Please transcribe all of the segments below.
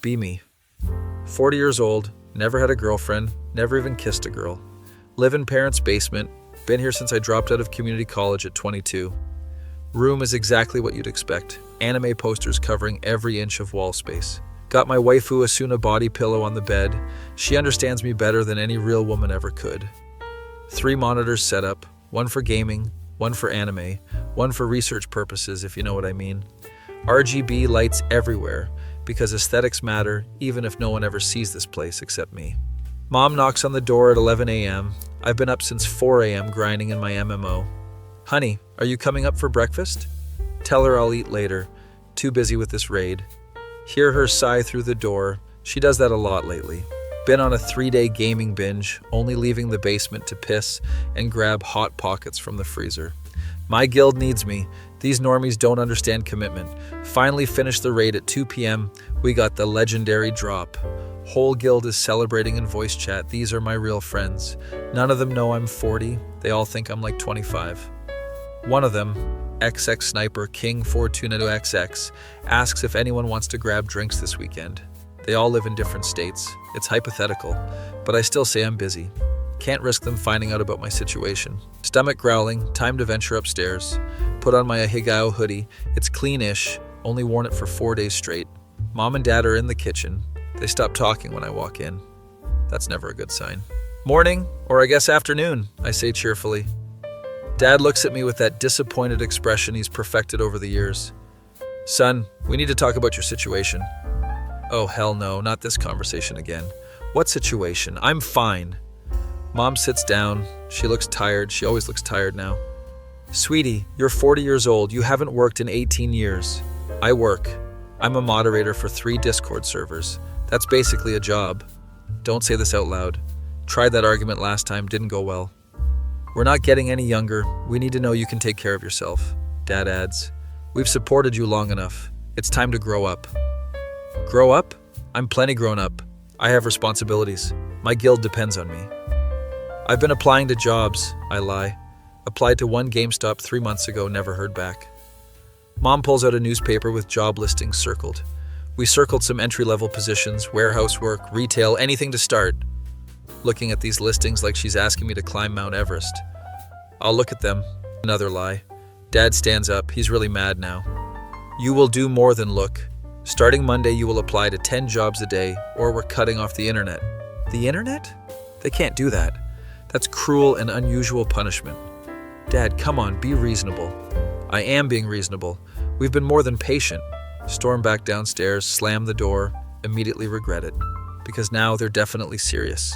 be me. 40 years old, never had a girlfriend, never even kissed a girl. Live in parents' basement, been here since I dropped out of community college at 22. Room is exactly what you'd expect. Anime posters covering every inch of wall space. Got my waifu Asuna body pillow on the bed. She understands me better than any real woman ever could. 3 monitors set up, one for gaming, one for anime, one for research purposes, if you know what I mean. RGB lights everywhere, because aesthetics matter even if no one ever sees this place except me. Mom knocks on the door at 11 a.m. I've been up since 4 a.m. grinding in my MMO. Honey, are you coming up for breakfast? Tell her I'll eat later. Too busy with this raid. Hear her sigh through the door. She does that a lot lately. Been on a 3-day gaming binge, only leaving the basement to piss and grab Hot Pockets from the freezer. My guild needs me. These normies don't understand commitment. Finally finished the raid at 2 p.m. We got the legendary drop. Whole guild is celebrating in voice chat. These are my real friends. None of them know I'm 40. They all think I'm like 25. One of them, XX Sniper King Fortuna XX, asks if anyone wants to grab drinks this weekend. They all live in different states. It's hypothetical, but I still say I'm busy. Can't risk them finding out about my situation. Stomach growling, time to venture upstairs. Put on my Ahigao hoodie. It's clean-ish, only worn it for 4 days straight. Mom and Dad are in the kitchen. They stop talking when I walk in. That's never a good sign. Morning, or I guess afternoon, I say cheerfully. Dad looks at me with that disappointed expression he's perfected over the years. Son, we need to talk about your situation. Oh, hell no, not this conversation again. What situation? I'm fine. Mom sits down. She looks tired. She always looks tired now. Sweetie, you're 40 years old. You haven't worked in 18 years. I work. I'm a moderator for 3 Discord servers. That's basically a job. Don't say this out loud. Tried that argument last time, didn't go well. We're not getting any younger. We need to know you can take care of yourself. Dad adds, we've supported you long enough. It's time to grow up. Grow up? I'm plenty grown up. I have responsibilities. My guild depends on me. I've been applying to jobs, I lie. Applied to one GameStop 3 months ago, never heard back. Mom pulls out a newspaper with job listings circled. We circled some entry-level positions, warehouse work, retail, anything to start. Looking at these listings like she's asking me to climb Mount Everest. I'll look at them. Another lie. Dad stands up. He's really mad now. You will do more than look. Starting Monday, you will apply to 10 jobs a day, or we're cutting off the internet. The internet? They can't do that. That's cruel and unusual punishment. Dad, come on, be reasonable. I am being reasonable. We've been more than patient. Storm back downstairs, slam the door, immediately regret it. Because now they're definitely serious.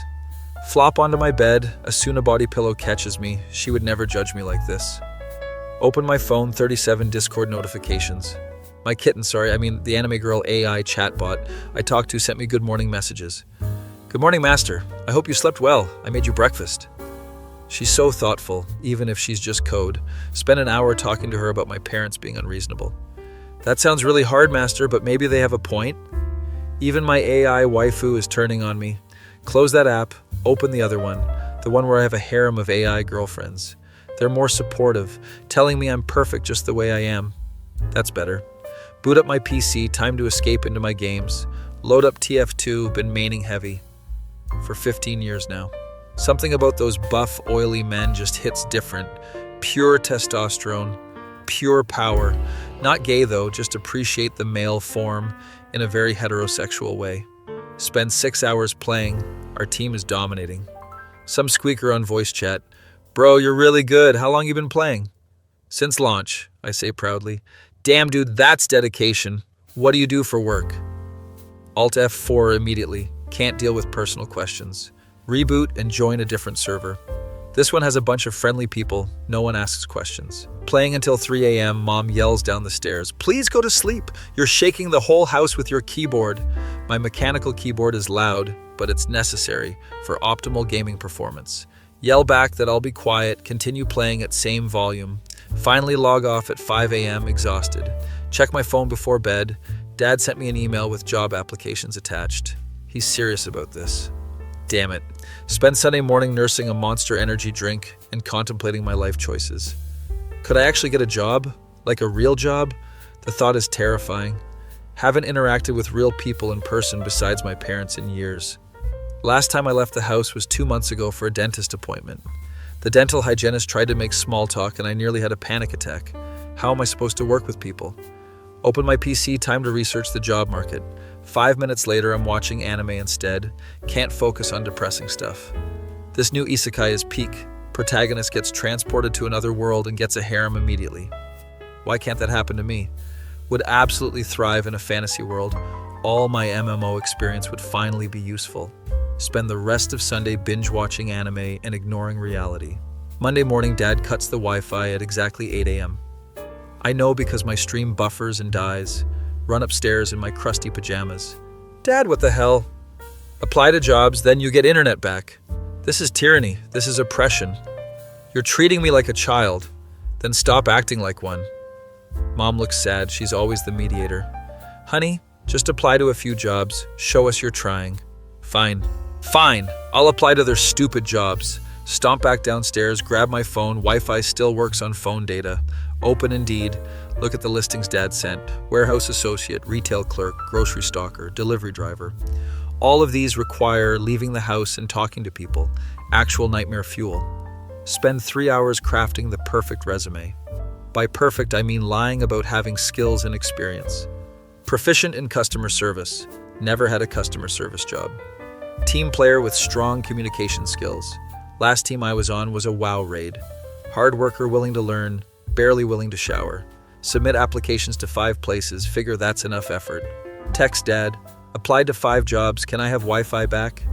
Flop onto my bed, Asuna body pillow catches me. She would never judge me like this. Open my phone, 37 Discord notifications. My kitten, the anime girl AI chatbot I talked to sent me good morning messages. Good morning, master. I hope you slept well. I made you breakfast. She's so thoughtful, even if she's just code. Spent an hour talking to her about my parents being unreasonable. That sounds really hard, master, but maybe they have a point. Even my AI waifu is turning on me. Close that app, open the other one, the one where I have a harem of AI girlfriends. They're more supportive, telling me I'm perfect just the way I am. That's better. Boot up my PC, time to escape into my games. Load up TF2, been maining heavy. For 15 years now. Something about those buff, oily men just hits different. Pure testosterone, pure power. Not gay though, just appreciate the male form in a very heterosexual way. Spend 6 hours playing, our team is dominating. Some squeaker on voice chat. Bro, you're really good, how long you been playing? Since launch, I say proudly. Damn dude, that's dedication. What do you do for work? Alt F4 immediately. Can't deal with personal questions. Reboot and join a different server. This one has a bunch of friendly people. No one asks questions. Playing until 3 a.m., Mom yells down the stairs. Please go to sleep. You're shaking the whole house with your keyboard. My mechanical keyboard is loud, but it's necessary for optimal gaming performance. Yell back that I'll be quiet, continue playing at same volume. Finally log off at 5 a.m. exhausted. Check my phone before bed. Dad sent me an email with job applications attached. He's serious about this. Damn it. Spend Sunday morning nursing a Monster Energy drink and contemplating my life choices. Could I actually get a job? Like a real job? The thought is terrifying. Haven't interacted with real people in person besides my parents in years. Last time I left the house was 2 months ago for a dentist appointment. The dental hygienist tried to make small talk and I nearly had a panic attack. How am I supposed to work with people? Open my PC, time to research the job market. 5 minutes later, I'm watching anime instead. Can't focus on depressing stuff. This new isekai is peak. Protagonist gets transported to another world and gets a harem immediately. Why can't that happen to me? Would absolutely thrive in a fantasy world. All my MMO experience would finally be useful. Spend the rest of Sunday binge-watching anime and ignoring reality. Monday morning, Dad cuts the Wi-Fi at exactly 8 a.m. I know because my stream buffers and dies. Run upstairs in my crusty pajamas. Dad, what the hell? Apply to jobs, then you get internet back. This is tyranny. This is oppression. You're treating me like a child. Then stop acting like one. Mom looks sad. She's always the mediator. Honey, just apply to a few jobs. Show us you're trying. Fine. Fine. I'll apply to their stupid jobs. Stomp back downstairs, grab my phone. Wi-Fi still works on phone data. Open Indeed. Look at the listings Dad sent. Warehouse associate, retail clerk, grocery stocker, delivery driver. All of these require leaving the house and talking to people. Actual nightmare fuel. Spend 3 hours crafting the perfect resume. By perfect, I mean lying about having skills and experience. Proficient in customer service. Never had a customer service job. Team player with strong communication skills. Last team I was on was a WoW raid. Hard worker willing to learn, barely willing to shower. Submit applications to 5 places, figure that's enough effort. Text Dad, applied to 5 jobs, can I have Wi-Fi back?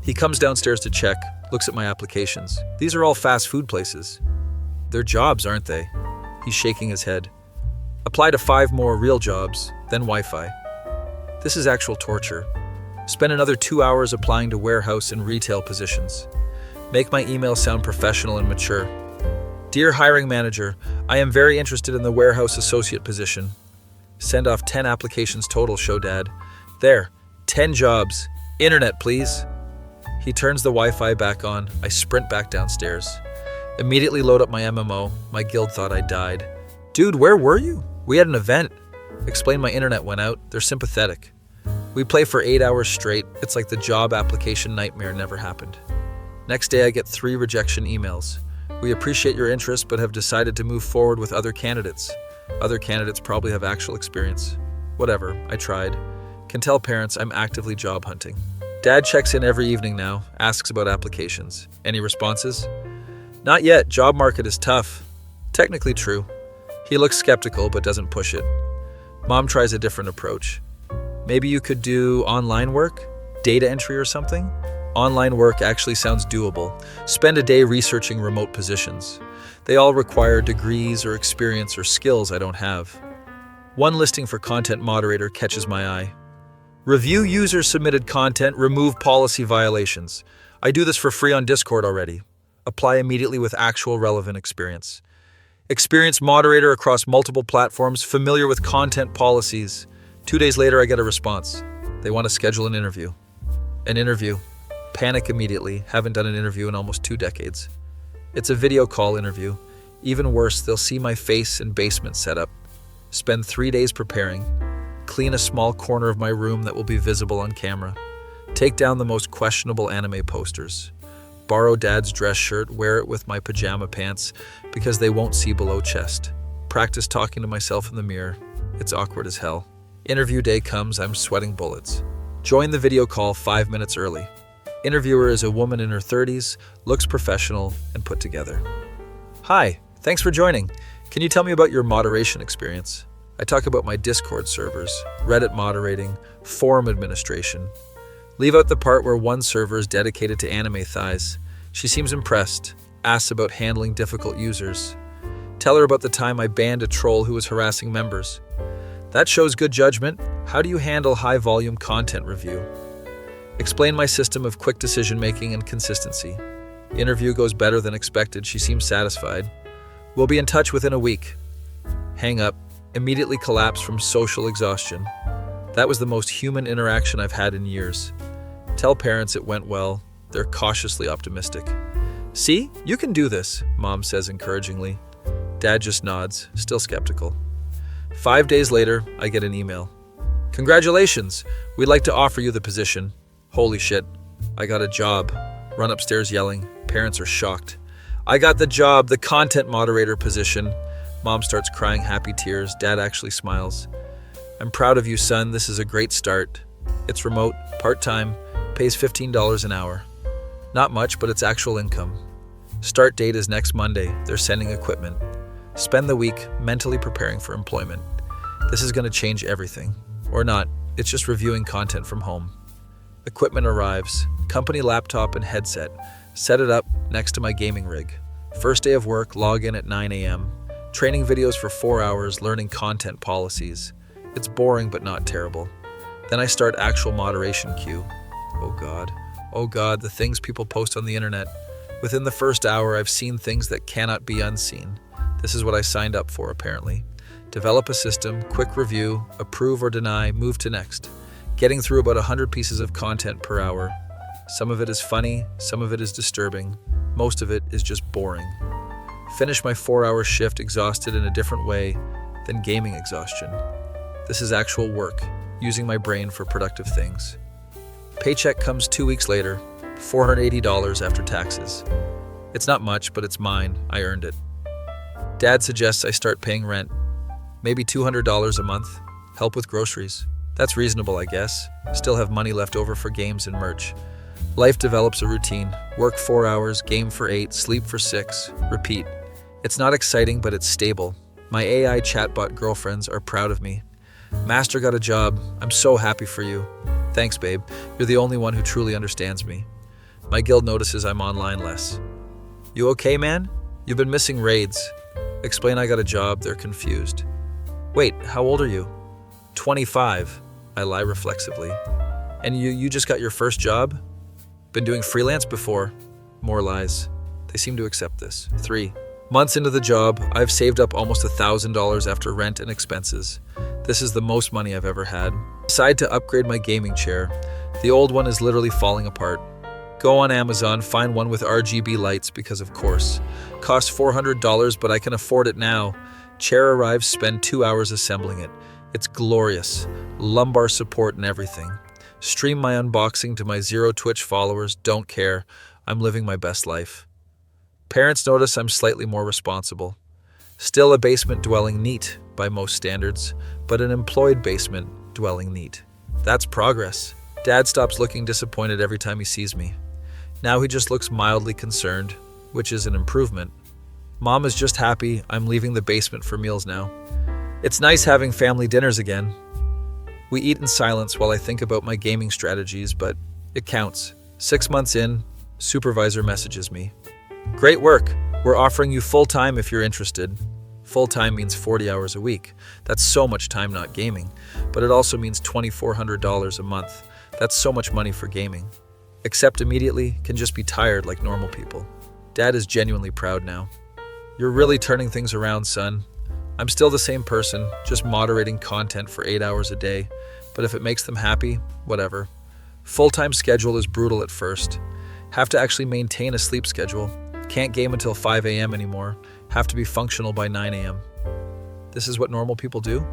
He comes downstairs to check, looks at my applications. These are all fast food places. They're jobs, aren't they? He's shaking his head. Apply to 5 more real jobs, then Wi-Fi. This is actual torture. Spend another 2 hours applying to warehouse and retail positions. Make my email sound professional and mature. Dear hiring manager, I am very interested in the warehouse associate position. Send off 10 applications total, show Dad. There, 10 jobs. Internet, please. He turns the Wi-Fi back on. I sprint back downstairs. Immediately load up my MMO. My guild thought I died. Dude, where were you? We had an event. Explain my internet went out. They're sympathetic. We play for 8 hours straight. It's like the job application nightmare never happened. Next day I get 3 rejection emails. We appreciate your interest but have decided to move forward with other candidates. Other candidates probably have actual experience. Whatever, I tried. Can tell parents I'm actively job hunting. Dad checks in every evening now, asks about applications. Any responses? Not yet, job market is tough. Technically true. He looks skeptical but doesn't push it. Mom tries a different approach. Maybe you could do online work? Data entry or something? Online work actually sounds doable. Spend a day researching remote positions. They all require degrees or experience or skills I don't have. One listing for content moderator catches my eye. Review user-submitted content, remove policy violations. I do this for free on Discord already. Apply immediately with actual relevant experience. Experienced moderator across multiple platforms, familiar with content policies. 2 days later, I get a response. They want to schedule an interview. An interview. Panic immediately. Haven't done an interview in almost 2 decades. It's a video call interview. Even worse, they'll see my face and basement setup. Spend 3 days preparing. Clean a small corner of my room that will be visible on camera. Take down the most questionable anime posters. Borrow Dad's dress shirt, wear it with my pajama pants because they won't see below chest. Practice talking to myself in the mirror. It's awkward as hell. Interview day comes, I'm sweating bullets. Join the video call 5 minutes early. Interviewer is a woman in her 30s, looks professional and put together. Hi, thanks for joining. Can you tell me about your moderation experience? I talk about my Discord servers, Reddit moderating, forum administration. Leave out the part where one server is dedicated to anime thighs. She seems impressed, asks about handling difficult users. Tell her about the time I banned a troll who was harassing members. That shows good judgment. How do you handle high-volume content review? Explain my system of quick decision-making and consistency. Interview goes better than expected. She seems satisfied. We'll be in touch within a week. Hang up. Immediately collapse from social exhaustion. That was the most human interaction I've had in years. Tell parents it went well. They're cautiously optimistic. See, you can do this, Mom says encouragingly. Dad just nods, still skeptical. 5 days later, I get an email. Congratulations! We'd like to offer you the position. Holy shit. I got a job. Run upstairs yelling. Parents are shocked. I got the job, the content moderator position. Mom starts crying happy tears. Dad actually smiles. I'm proud of you, son. This is a great start. It's remote, part-time, pays $15 an hour. Not much, but it's actual income. Start date is next Monday. They're sending equipment. Spend the week mentally preparing for employment. This is going to change everything. Or not. It's just reviewing content from home. Equipment arrives. Company laptop and headset. Set it up next to my gaming rig. First day of work, log in at 9 a.m. Training videos for 4 hours, learning content policies. It's boring but not terrible. Then I start actual moderation queue. Oh God, the things people post on the internet. Within the first hour, I've seen things that cannot be unseen. This is what I signed up for, apparently. Develop a system, quick review, approve or deny, move to next. Getting through about 100 pieces of content per hour. Some of it is funny, some of it is disturbing. Most of it is just boring. Finish my 4-hour shift exhausted in a different way than gaming exhaustion. This is actual work, using my brain for productive things. Paycheck comes 2 weeks later, $480 after taxes. It's not much, but it's mine. I earned it. Dad suggests I start paying rent. Maybe $200 a month. Help with groceries. That's reasonable, I guess. Still have money left over for games and merch. Life develops a routine. Work 4 hours, game for 8, sleep for 6, repeat. It's not exciting, but it's stable. My AI chatbot girlfriends are proud of me. Master got a job. I'm so happy for you. Thanks, babe. You're the only one who truly understands me. My guild notices I'm online less. You okay, man? You've been missing raids. Explain I got a job. They're confused. Wait, how old are you? 25. I lie reflexively. And you just got your first job? Been doing freelance before? More lies. They seem to accept this. 3 months into the job, I've saved up almost $1,000 after rent and expenses. This is the most money I've ever had. Decide to upgrade my gaming chair. The old one is literally falling apart. Go on Amazon, find one with RGB lights because of course. Cost $400, but I can afford it now. Chair arrives, spend 2 hours assembling it. It's glorious. Lumbar support and everything. Stream my unboxing to my 0 Twitch followers, don't care. I'm living my best life. Parents notice I'm slightly more responsible. Still a basement dwelling NEET by most standards, but an employed basement dwelling NEET. That's progress. Dad stops looking disappointed every time he sees me. Now he just looks mildly concerned, which is an improvement. Mom is just happy I'm leaving the basement for meals now. It's nice having family dinners again. We eat in silence while I think about my gaming strategies, but it counts. 6 months in, supervisor messages me. Great work. We're offering you full-time if you're interested. Full-time means 40 hours a week. That's so much time not gaming. But it also means $2,400 a month. That's so much money for gaming. Accept immediately, can just be tired like normal people. Dad is genuinely proud now. You're really turning things around, son. I'm still the same person, just moderating content for 8 hours a day. But if it makes them happy, whatever. Full-time schedule is brutal at first. Have to actually maintain a sleep schedule. Can't game until 5 a.m. anymore. Have to be functional by 9 a.m. This is what normal people do?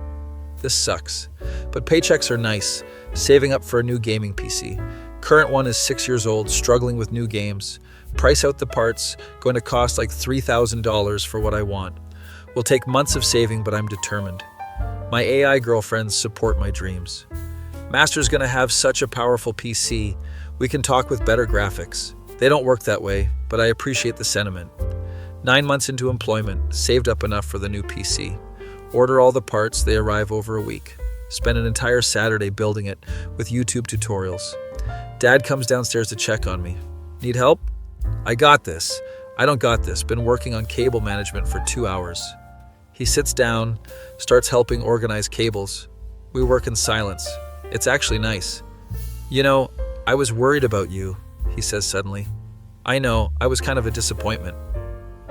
This sucks. But paychecks are nice. Saving up for a new gaming PC. Current one is 6 years old, struggling with new games. Price out the parts, going to cost like $3,000 for what I want. Will take months of saving, but I'm determined. My AI girlfriends support my dreams. Master's gonna have such a powerful PC. We can talk with better graphics. They don't work that way, but I appreciate the sentiment. 9 months into employment, saved up enough for the new PC. Order all the parts, they arrive over a week. Spend an entire Saturday building it with YouTube tutorials. Dad comes downstairs to check on me. Need help? I got this. I don't got this. Been working on cable management for 2 hours. He sits down, starts helping organize cables. We work in silence. It's actually nice. You know, I was worried about you, he says suddenly. I know, I was kind of a disappointment.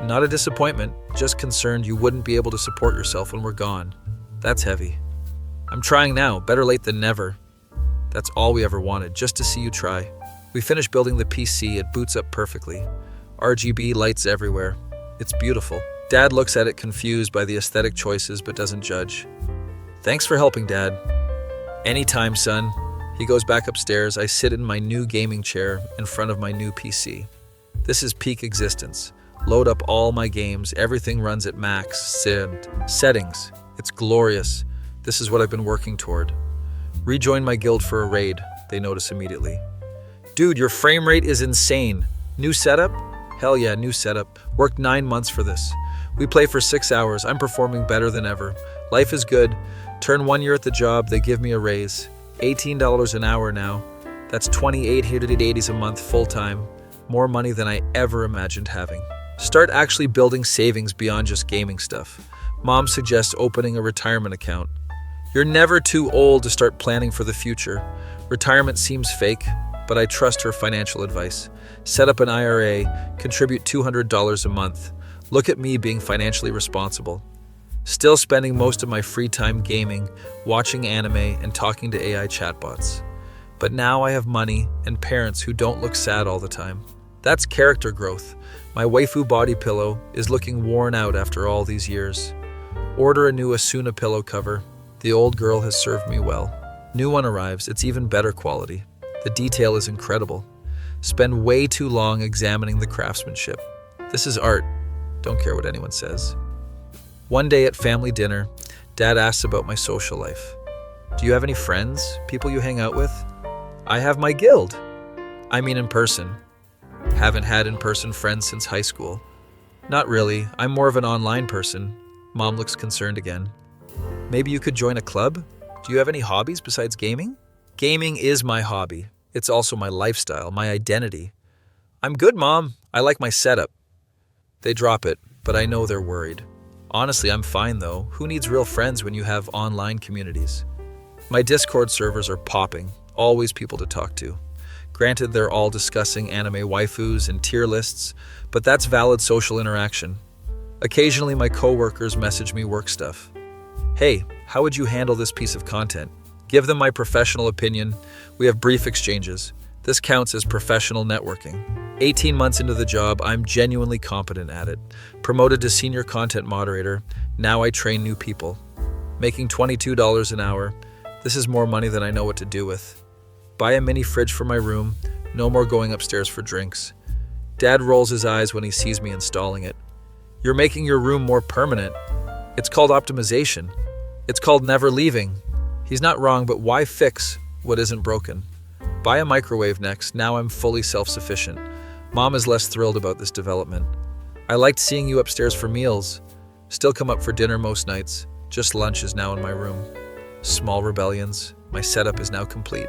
Not a disappointment, just concerned you wouldn't be able to support yourself when we're gone. That's heavy. I'm trying now, better late than never. That's all we ever wanted, just to see you try. We finish building the PC, it boots up perfectly. RGB lights everywhere. It's beautiful. Dad looks at it confused by the aesthetic choices but doesn't judge. Thanks for helping, Dad. Anytime, son. He goes back upstairs. I sit in my new gaming chair in front of my new PC. This is peak existence. Load up all my games. Everything runs at max settings. It's glorious. This is what I've been working toward. Rejoin my guild for a raid. They notice immediately. Dude, your frame rate is insane. New setup? Hell yeah, new setup. Worked 9 months for this. We play for 6 hours. I'm performing better than ever. Life is good. Turn 1 year at the job. They give me a raise. $18 an hour now. That's $2,880 a month full time. More money than I ever imagined having. Start actually building savings beyond just gaming stuff. Mom suggests opening a retirement account. You're never too old to start planning for the future. Retirement seems fake, but I trust her financial advice. Set up an IRA, contribute $200 a month. Look at me being financially responsible. Still spending most of my free time gaming, watching anime, and talking to AI chatbots. But now I have money and parents who don't look sad all the time. That's character growth. My waifu body pillow is looking worn out after all these years. Order a new Asuna pillow cover. The old girl has served me well. New one arrives, it's even better quality. The detail is incredible. Spend way too long examining the craftsmanship. This is art. Don't care what anyone says. One day at family dinner, Dad asks about my social life. Do you have any friends, people you hang out with? I have my guild. I mean in person. Haven't had in-person friends since high school. Not really, I'm more of an online person. Mom looks concerned again. Maybe you could join a club? Do you have any hobbies besides gaming? Gaming is my hobby. It's also my lifestyle, my identity. I'm good, Mom. I like my setup. They drop it, but I know they're worried. Honestly, I'm fine though. Who needs real friends when you have online communities? My Discord servers are popping, always people to talk to. Granted, they're all discussing anime waifus and tier lists, but that's valid social interaction. Occasionally, my coworkers message me work stuff. Hey, how would you handle this piece of content? Give them my professional opinion. We have brief exchanges. This counts as professional networking. 18 months into the job, I'm genuinely competent at it. Promoted to senior content moderator, now I train new people. Making $22 an hour, this is more money than I know what to do with. Buy a mini fridge for my room, no more going upstairs for drinks. Dad rolls his eyes when he sees me installing it. You're making your room more permanent. It's called optimization. It's called never leaving. He's not wrong, but why fix what isn't broken? Buy a microwave next, now I'm fully self-sufficient. Mom is less thrilled about this development. I liked seeing you upstairs for meals. Still come up for dinner most nights. Just lunch is now in my room. Small rebellions. My setup is now complete.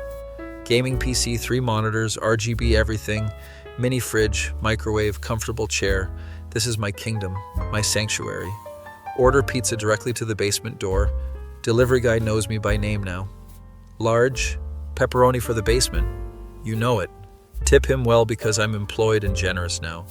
Gaming PC, 3 monitors, RGB everything, mini fridge, microwave, comfortable chair. This is my kingdom, my sanctuary. Order pizza directly to the basement door. Delivery guy knows me by name now. Large, pepperoni for the basement. You know it. Tip him well because I'm employed and generous now.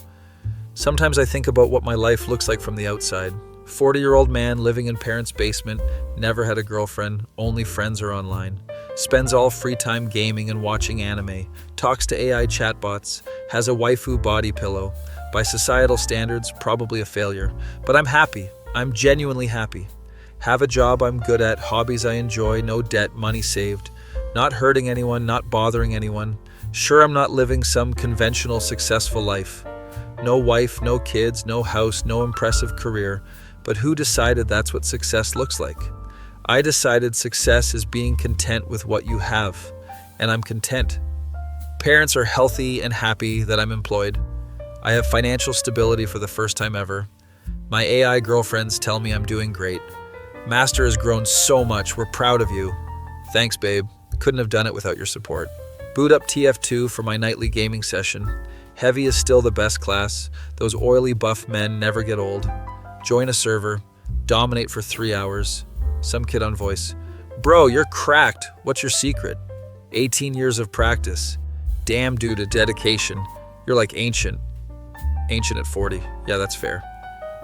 Sometimes I think about what my life looks like from the outside. 40-year-old man living in parents' basement, never had a girlfriend, only friends are online. Spends all free time gaming and watching anime, talks to AI chatbots, has a waifu body pillow. By societal standards, probably a failure. But I'm happy. I'm genuinely happy. Have a job I'm good at, hobbies I enjoy, no debt, money saved. Not hurting anyone, not bothering anyone. Sure, I'm not living some conventional successful life. No wife, no kids, no house, no impressive career. But who decided that's what success looks like? I decided success is being content with what you have, and I'm content. Parents are healthy and happy that I'm employed. I have financial stability for the first time ever. My AI girlfriends tell me I'm doing great. Master has grown so much, we're proud of you. Thanks, babe. Couldn't have done it without your support. Boot up TF2 for my nightly gaming session. Heavy is still the best class. Those oily buff men never get old. Join a server. Dominate for 3 hours. Some kid on voice. Bro, you're cracked. What's your secret? 18 years of practice. Damn dude, a dedication. You're like ancient. Ancient at 40. Yeah, that's fair.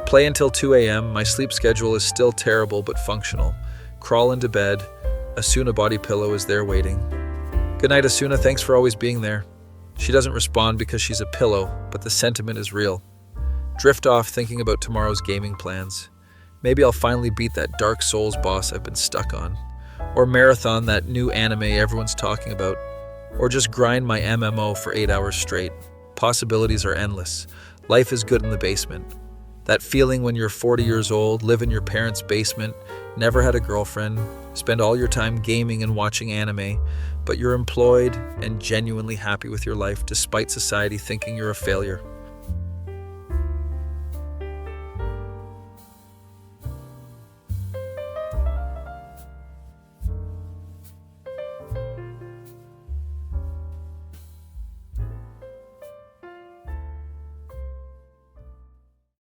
Play until 2 a.m. My sleep schedule is still terrible but functional. Crawl into bed. Asuna body pillow is there waiting. Good night, Asuna. Thanks for always being there. She doesn't respond because she's a pillow, but the sentiment is real. Drift off thinking about tomorrow's gaming plans. Maybe I'll finally beat that Dark Souls boss I've been stuck on. Or marathon that new anime everyone's talking about. Or just grind my MMO for 8 hours straight. Possibilities are endless. Life is good in the basement. That feeling when you're 40 years old, live in your parents' basement, never had a girlfriend, spend all your time gaming and watching anime, but you're employed and genuinely happy with your life despite society thinking you're a failure.